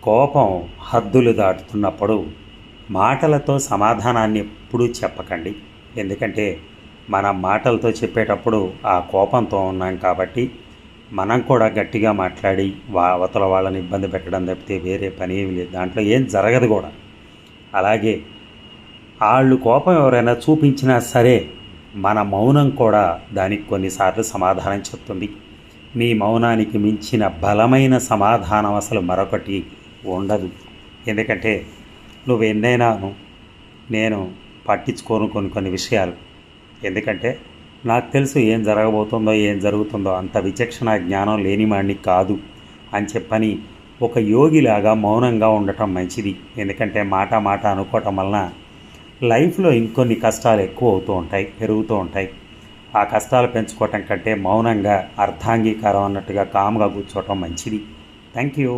కోపం హద్దులు దాటుతున్నప్పుడు మాటలతో సమాధానాన్ని ఎప్పుడూ చెప్పకండి. ఎందుకంటే మనం మాటలతో చెప్పేటప్పుడు ఆ కోపంతో ఉన్నాం కాబట్టి మనం కూడా గట్టిగా మాట్లాడి అవతల వాళ్ళని ఇబ్బంది పెట్టడం తప్పితే వేరే పని ఏమి లేదు, దాంట్లో ఏం జరగదు కూడా. అలాగే వాళ్ళు కోపం ఎవరైనా చూపించినా సరే మన మౌనం కూడా దానికి కొన్నిసార్లు సమాధానం చెప్తుంది. మీ మౌనానికి మించిన బలమైన సమాధానం అసలు మరొకటి ఉండదు. ఎందుకంటే నువ్వు ఎన్నైనాను నేను పట్టించుకోను కొన్ని విషయాలు. ఎందుకంటే నాకు తెలుసు ఏం జరగబోతుందో ఏం జరుగుతుందో, అంత విచక్షణ జ్ఞానం లేనివాడిని కాదు అని చెప్పని ఒక యోగిలాగా మౌనంగా ఉండటం మంచిది. ఎందుకంటే మాట అనుకోవటం వలన లైఫ్లో ఇంకొన్ని కష్టాలు ఎక్కువ అవుతూ ఉంటాయి, పెరుగుతూ ఉంటాయి. ఆ కష్టాలు పెంచుకోవటం కంటే మౌనంగా అర్ధాంగీకారం అన్నట్టుగా కామ్గా కూర్చోవటం మంచిది. Thank you.